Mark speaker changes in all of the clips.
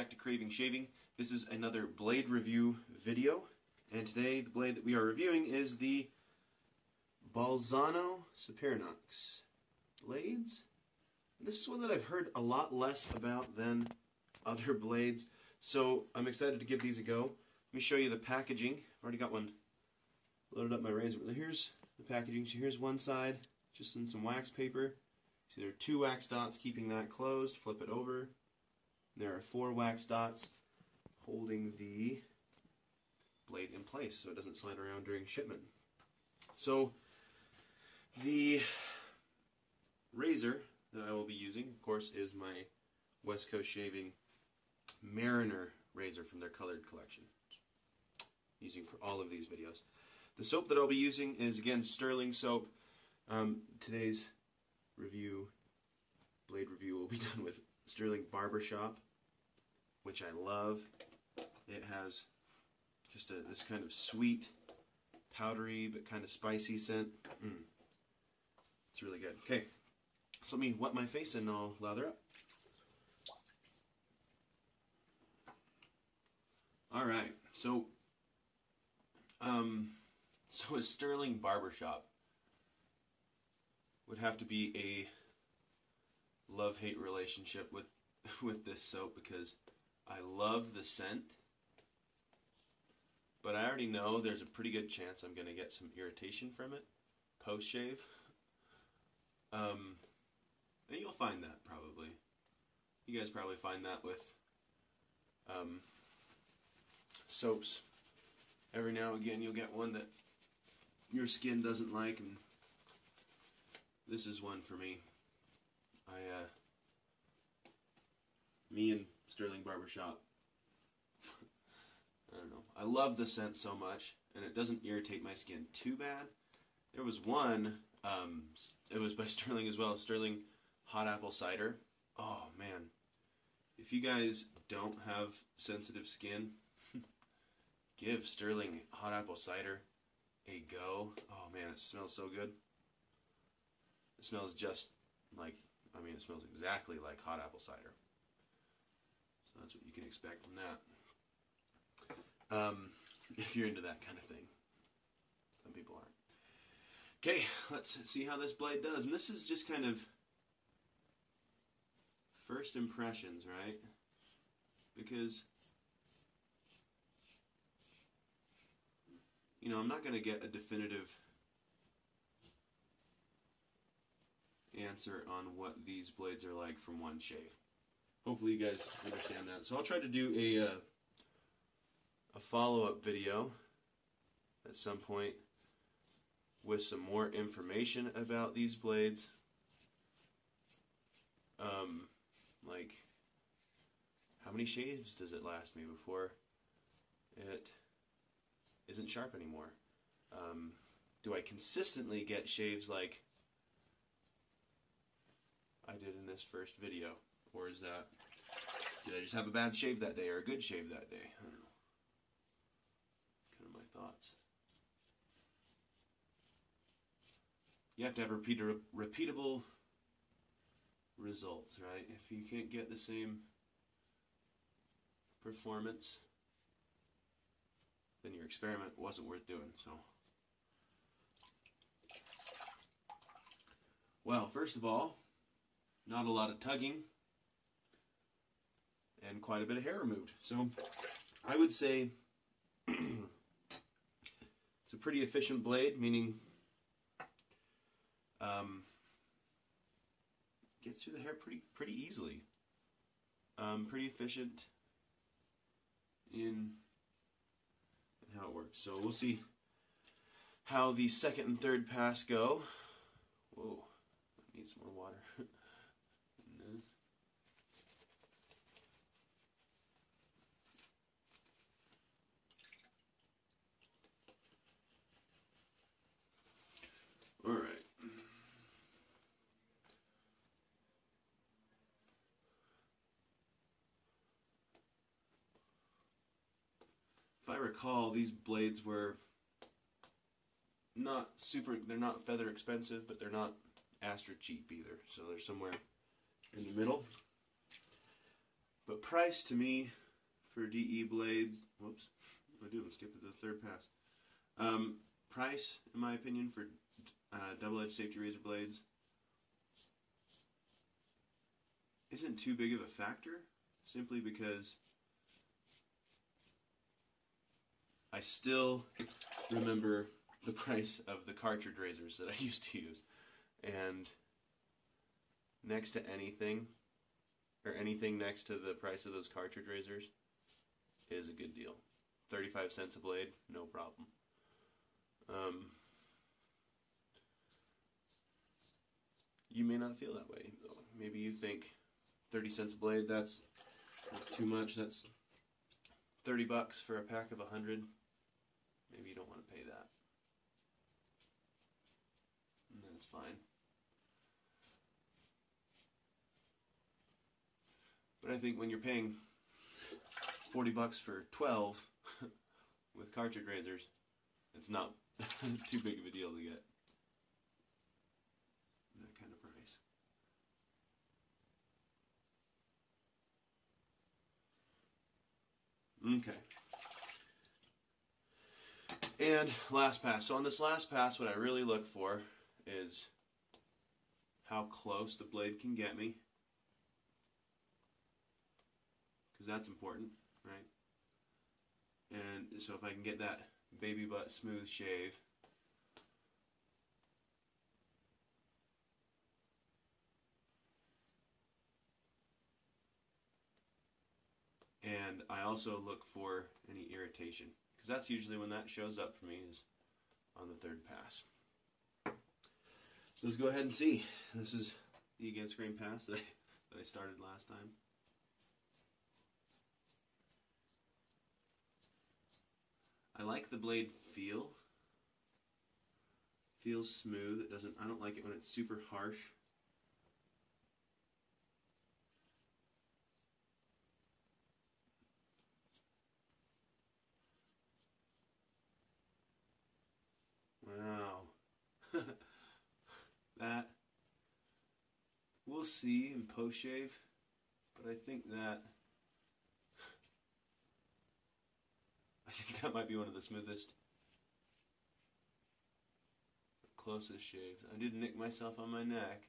Speaker 1: back to Craving Shaving. This is another blade review video, and today the blade that we are reviewing is the Bolzano Superinox blades. This is one that I've heard a lot less about than other blades, so I'm excited to give these a go. Let me show you the packaging. I've already got one loaded up my razor. Here's the packaging. So here's one side, just in some wax paper. See, there are 2 wax dots keeping that closed. Flip it over. There are 4 wax dots holding the blade in place so it doesn't slide around during shipment. So the razor that I will be using, of course, is my West Coast Shaving Mariner razor from their colored collection. Using for all of these videos. The soap that I'll be using is, again, Sterling soap. Today's blade review will be done with Sterling Barbershop, which I love. It has just this kind of sweet, powdery, but kind of spicy scent. It's really good. Okay, so let me wet my face and I'll lather up. Alright, so a Sterling Barbershop would have to be a love-hate relationship with this soap, because I love the scent, but I already know there's a pretty good chance I'm going to get some irritation from it post-shave. And you'll find that probably. You guys probably find that with soaps. Every now and again you'll get one that your skin doesn't like, and this is one for me. Me and Sterling Barbershop, I don't know. I love the scent so much, and it doesn't irritate my skin too bad. There was one, it was by Sterling as well, Sterling Hot Apple Cider. Oh man, if you guys don't have sensitive skin, give Sterling Hot Apple Cider a go. Oh man, it smells so good. It smells just like, it smells exactly like hot apple cider. So that's what you can expect from that. If you're into that kind of thing. Some people aren't. Okay, let's see how this blade does. And this is just kind of first impressions, right? Because I'm not going to get a definitive answer on what these blades are like from one shave. Hopefully you guys understand that. So I'll try to do a follow-up video at some point with some more information about these blades. Like, how many shaves does it last me before it isn't sharp anymore? Do I consistently get shaves like I did in this first video? Or did I just have a bad shave that day or a good shave that day? I don't know. Kind of my thoughts. You have to have repeatable results, right? If you can't get the same performance, then your experiment wasn't worth doing. So, well, first of all, not a lot of tugging and quite a bit of hair removed. So I would say it's a pretty efficient blade, meaning gets through the hair pretty easily. Pretty efficient in how it works. So we'll see how the second and third pass go. Whoa, I need some more water. All right. If I recall, these blades were they're not feather expensive, but they're not astra cheap either. So they're somewhere in the middle. But price to me for DE blades, whoops, what do I do? I'm skipping to the third pass. Price, in my opinion, for double-edged safety razor blades isn't too big of a factor, simply because I still remember the price of the cartridge razors that I used to use. And next to anything, or anything next to the price of those cartridge razors, is a good deal. 35 cents a blade, no problem. You may not feel that way, though. Maybe you think 30 cents a blade, that's too much. That's 30 bucks for a pack of 100. Maybe you don't want to pay that. And that's fine. But I think when you're paying 40 bucks for 12 with cartridge razors, it's not too big of a deal to get that kind of price. Okay. And last pass. So on this last pass, what I really look for is how close the blade can get me, because that's important, right? And so if I can get that baby butt smooth shave, and I also look for any irritation, because that's usually when that shows up for me, is on the third pass. So let's go ahead and see. This is the against grain pass that I started last time. I like the blade feel. Feels smooth. It doesn't. I don't like it when it's super harsh. Wow. That we'll see in post shave, but I think that might be one of the smoothest, closest shaves. I did nick myself on my neck.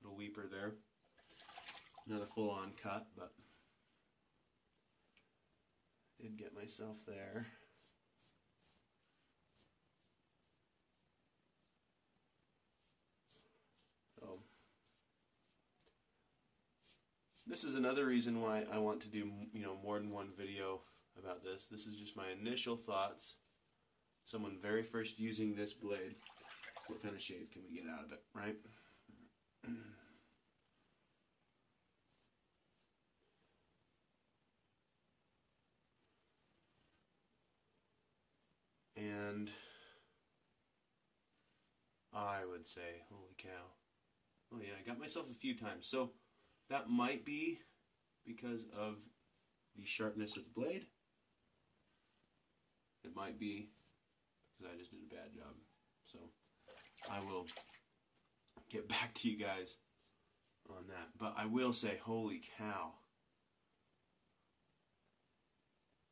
Speaker 1: Little weeper there. Not a full-on cut, but did get myself there. So this is another reason why I want to do, more than one video about this. This is just my initial thoughts. Someone very first using this blade. What kind of shave can we get out of it, right? And I would say, holy cow. Oh yeah, I got myself a few times. So that might be because of the sharpness of the blade. It might be because I just did a bad job. So I will get back to you guys on that. But I will say, holy cow.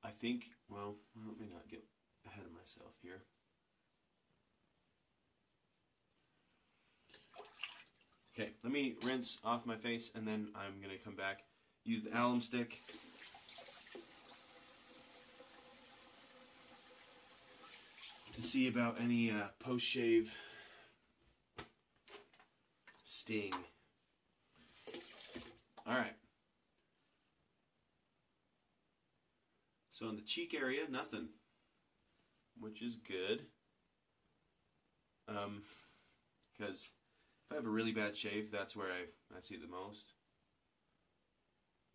Speaker 1: I think, well, let me not get ahead of myself here. Okay, let me rinse off my face, and then I'm going to come back, use the alum stick. To see about any post-shave sting. Alright. So on the cheek area, nothing. Which is good. Because if I have a really bad shave, that's where I see it the most.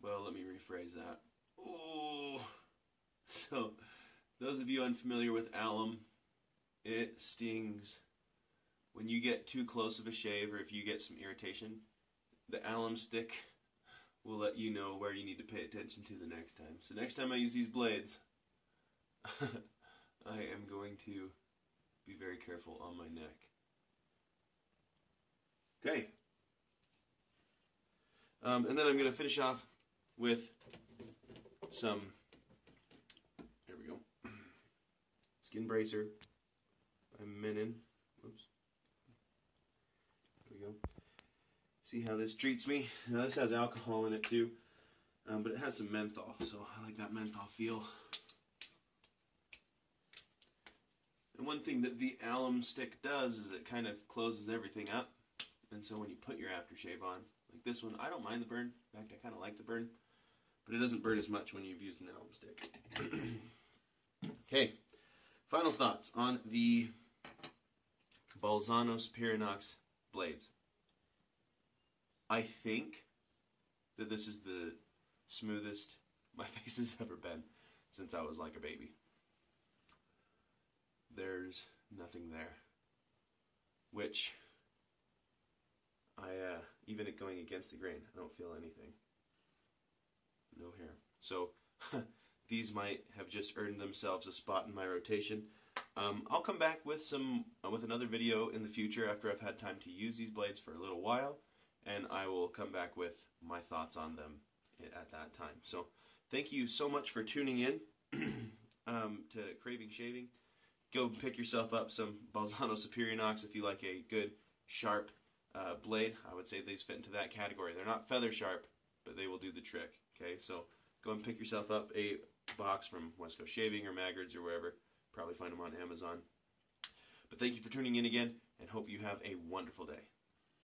Speaker 1: Well, let me rephrase that. Ooh. So, those of you unfamiliar with alum, it stings. When you get too close of a shave, or if you get some irritation, the alum stick will let you know where you need to pay attention to the next time. So next time I use these blades, I am going to be very careful on my neck. Okay. And then I'm going to finish off with some, there we go, skin bracer by Menon. Whoops. There we go. See how this treats me? Now this has alcohol in it too, but it has some menthol, so I like that menthol feel. And one thing that the alum stick does is it kind of closes everything up, and so when you put your aftershave on, like this one, I don't mind the burn. In fact, I kind of like the burn, but it doesn't burn as much when you've used an alum stick. Okay, final thoughts on the Bolzano Superinox blades. I think that this is the smoothest my face has ever been since I was like a baby. There's nothing there, which even it going against the grain, I don't feel anything. No hair. So these might have just earned themselves a spot in my rotation. I'll come back with another video in the future after I've had time to use these blades for a little while, and I will come back with my thoughts on them at that time. So thank you so much for tuning in to Craving Shaving. Go pick yourself up some Bolzano Superinox if you like a good, sharp blade. I would say these fit into that category. They're not feather sharp, but they will do the trick. Okay, so go and pick yourself up a box from West Coast Shaving or Maggard's or wherever. Probably find them on Amazon. But thank you for tuning in again, and hope you have a wonderful day.